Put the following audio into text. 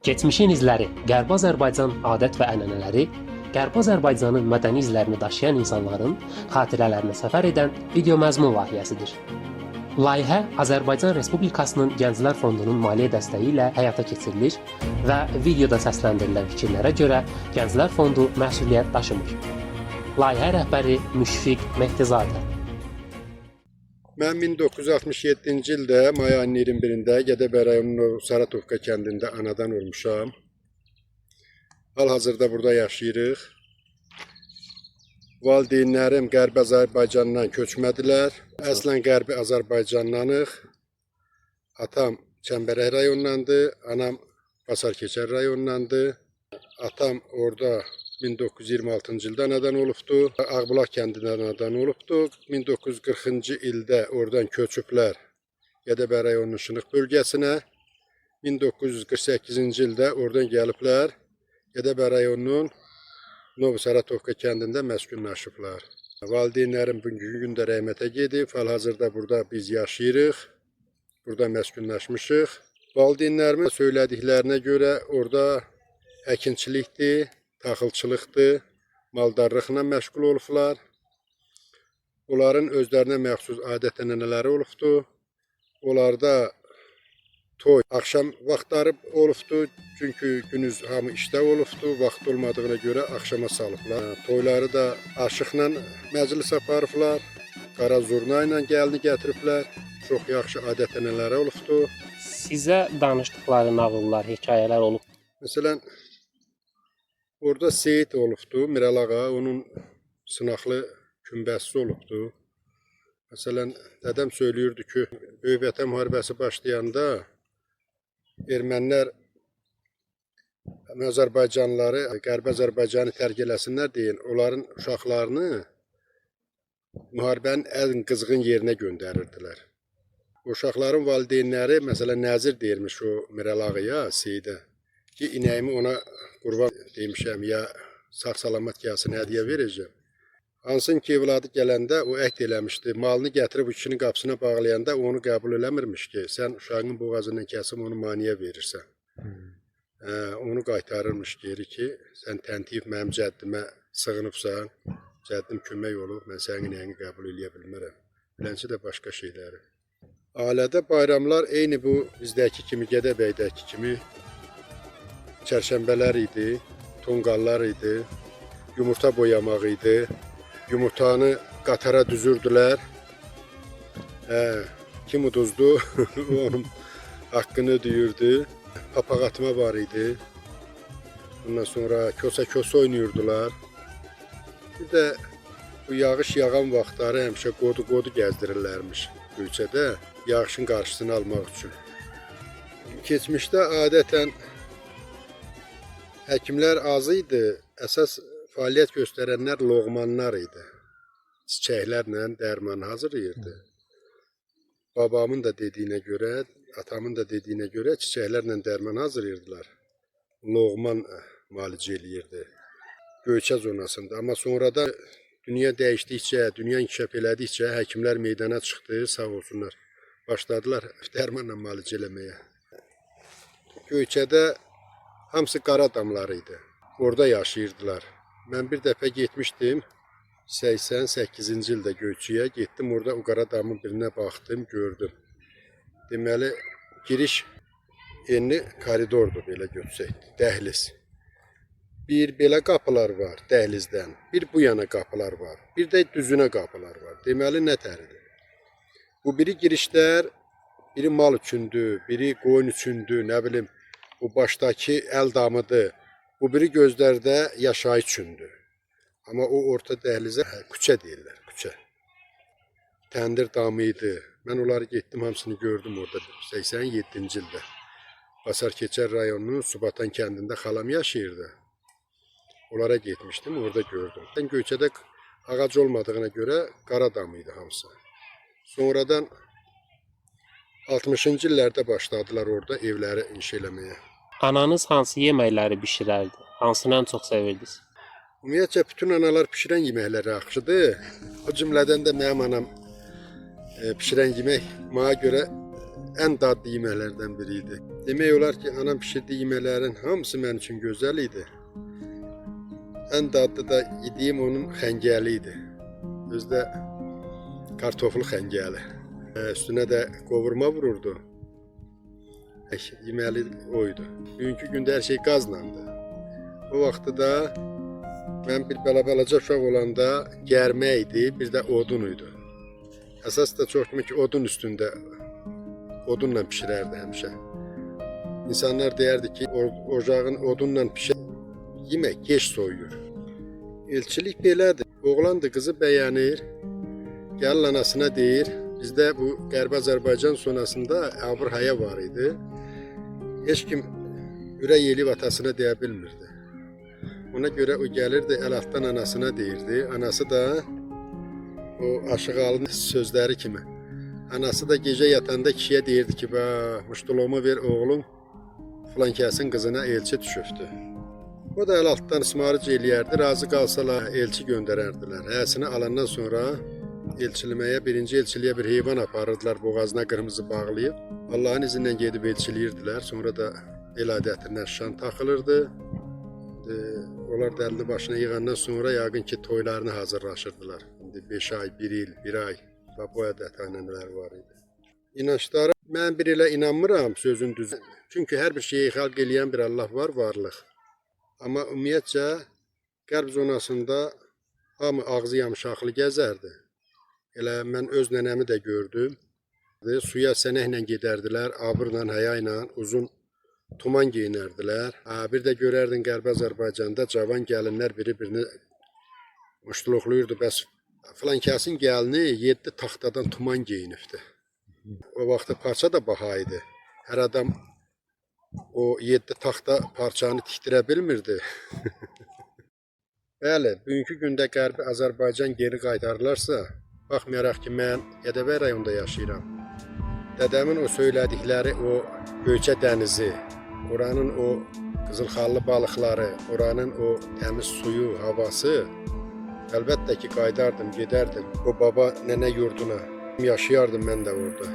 Keçmişin izləri, Qərbi Azərbaycan adət və ənənələri, Qərbi Azərbaycanın mədəni izlərini daşıyan insanların xatirələrinə səfər edən video məzmun layihəsidir. Layihə Azərbaycan Respublikasının Gənclər Fondunun maliyyə dəstəyi ilə həyata keçirilir və videoda səsləndirilən fikirlərə görə Gənclər Fondu məsuliyyət daşımır. Layihə rəhbəri Müşfiq Mehdizadə. Mən 1967-ci ildə may ayının 21-də Gədəbəy rayonunun Saratovka kəndində anadan olmuşam. Hal-hazırda burada yaşayırıq. Valideynlərim Qərbi Azərbaycandan köçmədilər. Əslən Qərbi Azərbaycandanıq. Atam Çəmbərək rayonundandır, anam Basarkeçər rayonundandır. Atam orada 1926-cı ildə anadan olubdu. Ağbulaq kəndində anadan olubdu. 1940-cı ildə oradan köçüblər Gədəbəy rayonunun Şınıq bölgəsinə. 1948-ci ildə oradan gəliblər Gədəbəy rayonunun Saratovka kəndində məskunlaşıblar. Valideynlərim bugünkü gündə rəhmətə gedib. Hal-hazırda burada biz yaşayırıq. Burada məskunlaşmışıq. Valideynlərimin söylədiklərinə görə orada əkinçilikdir, taxılçılıqdır, maldarlıqla məşğul olublar. Onların özlərinə məxsus adət-ənənələri olubdu. Onlarda toy axşam vaxtları olubdu. Çünki günüz hamı işdə olubdu. Vaxt olmadığına görə axşama salıblar. Toyları da aşıqla məclis aparıblar. Qara zurna ilə gəlini gətiriblər. Çox yaxşı adət-ənənələri olubdu. Sizə danışdıqları nağıllar, hekayələr olub. Məsələn, orada Seyid olubdu, Miral ağa, onun sınaqlı kümbəsi olubdu. Məsələn, dədəm söylüyürdü ki, Böyük Vətən müharibəsi başlayanda ermənilər Azərbaycanlıları, Qərbi Azərbaycanı tərk eləsinlər deyin, onların uşaqlarını müharibənin ən qızğın yerinə göndərirdilər. Uşaqların valideynləri, məsələn, nəzir deyirmiş o Miral ağaya, Seyidə, ki, inəyimi ona qurban demişəm, ya sağ-salamat gəlsin, hədiyyə verəcəm. Hansın ki, evladı gələndə o əhd eləmişdi, malını gətirib kişinin qapısına bağlayanda onu qəbul eləmirmiş ki, sən uşağının boğazından kəsib onu maniyə verirsən. Onu qaytarırmış geri ki, sən təntiyib mənim cəddimə sığınıbsan, cəddim kömək olub, mən sənin inəyini qəbul eləyə bilmərəm. Bilənçi də başqa şeyləri. Ailədə bayramlar eyni bu bizdəki kimi, Gədəbəydəki kimi çərşənbələr idi, tonqallar idi, yumurta boyamaq idi. Yumurtanı qatara düzürdülər. Kim uduzdu, onun haqqını ödəyirdi. Papaq atma var idi. Ondan sonra kösə oynayırdılar. Bir də bu yağış yağan vaxtları həmişə qodu gəzdirirlərmiş Göyçədə, yağışın qarşısını almaq üçün. Keçmişdə adətən həkimlər az idi, əsas fəaliyyət göstərənlər loğmanlar idi. Çiçəklərlə dərman hazırlayırdı. Babamın da dediyinə görə, atamın da dediyinə görə çiçəklərlə dərman hazırlayırdılar. Loğman müalicə eləyirdi Göyçə zonasında. Amma sonradan dünya dəyişdikcə, dünya inkişaf elədikcə həkimlər meydana çıxdı, sağ olsunlar. Başladılar dərmanla müalicə eləməyə. Göyçədə hamısı qara adamlar idi. Orada yaşayırdılar. Mən bir dəfə getmişdim, 88-ci ildə Göyçəyə getdim, orada o qara damın birinə baxdım, gördüm. Deməli, giriş enli koridordur, belə götürsək, dəhliz. Bir belə qapılar var dəhlizdən, bir bu yana qapılar var, bir də düzünə qapılar var. Deməli, nə təridir? Bu biri girişlər, biri mal üçündür, biri qoyun üçündür, nə bilim, bu başdakı əl damıdır. Bu biri gözlərdə yaşayış üçündür. Amma o orta dəhlizə küçə deyirlər, küçə. Təndir damı idi. Mən onları getdim, hamısını gördüm orada 87-ci ildə. Basarkeçər rayonunun Subatan kəndində xalam yaşayırdı. Onlara getmişdim, orada gördüm. Ben Göyçədə ağac olmadığına görə qara damı idi hamısı. Sonradan 60-cı illərdə başladılar orada evləri inşa eləməyə. Ananız hansı yeməkləri bişirərdi? Hansını ən çox sevirdiniz? Ümumiyyətcə, bütün analar pişirən yeməkləri yaxşıdır. O cümlədən də mənim anam pişirən yemək mənə görə ən dadlı yeməklərdən biri idi. Demək olar ki, anam bişirdiyi yeməklərin hamısı mənim üçün gözəl idi. Ən dadlı da yediyim onun xəngəli idi. Özdə kartoflu xəngəli. Üstünə də qovurma vururdu. Yeməli oydu. Bugünkü gündə hər şey qazlandı. O vaxtı da mən bir balaca uşaq olanda gərmə idi, bir də odun idi. Əsas da çox ki, odun üstündə odunla pişirərdi həmişə. İnsanlar deyərdi ki, ocağın odunla pişir, yemək gec soyuyur. Elçilik belədir. Oğlan da qızı bəyənir, gəlir anasına deyir. Bizdə bu Qərbi Azərbaycan sonrasında abır haya var idi. Heç kim ürək elib atasına deyə bilmirdi. Ona görə o gəlirdi, əl altdan anasına deyirdi. Anası da o Aşıqalının sözləri kimi. Anası da gecə yatanda kişiyə deyirdi ki, muştuluğumu ver oğlum, filan kəsin qızına elçi düşübdü. O da əl altdan ismarıc eləyərdi, razı qalsalar elçi göndərərdilər. Həyəsini alandan sonra elçiliməyə, birinci elçiliyə bir heyvan aparırdılar, boğazına qırmızı bağlayıb. Allahın izindən gedib elçiliyirdilər. Sonra da el adətindən şan taxılırdı. Onlar da əlini başına yığandan sonra yəqin ki, toylarını hazırlaşırdılar. İndi 5 ay, 1 il, 1 ay bu ədət-ənənələr var idi. İnançlara mən bir elə inanmıram sözün düzü. Çünki hər bir şeyi xalq eləyən bir Allah var, varlıq. Amma ümumiyyətcə Qərb zonasında hamı ağzı yamşaqlı gəzərdi. Elə mən öz nənəmi də gördüm. Suya sənəklə gedərdilər, abırla, həya ilə, uzun tuman geyinərdilər. Bir də görərdin Qərbi Azərbaycanda cavan gəlinlər biri-birini muştuluqluyurdu. Bəs filan kəsin gəlini 7 taxtadan tuman geyinibdi. O vaxtda parça da baha idi. Hər adam o 7 taxta parçanı tikdirə bilmirdi. Bəli, bugünkü gündə Qərbi Azərbaycan geri qaytarılarsa, baxmayaraq ki, mən Gədəbəy rayonunda yaşayıram. Dədəmin o söylədikləri o Göyçə dənizi, oranın o qızılxallı balıqları, oranın o təmiz suyu, havası, əlbəttə ki, qaydardım, gedərdim o baba nənə yurduna. Yaşayardım mən də orada.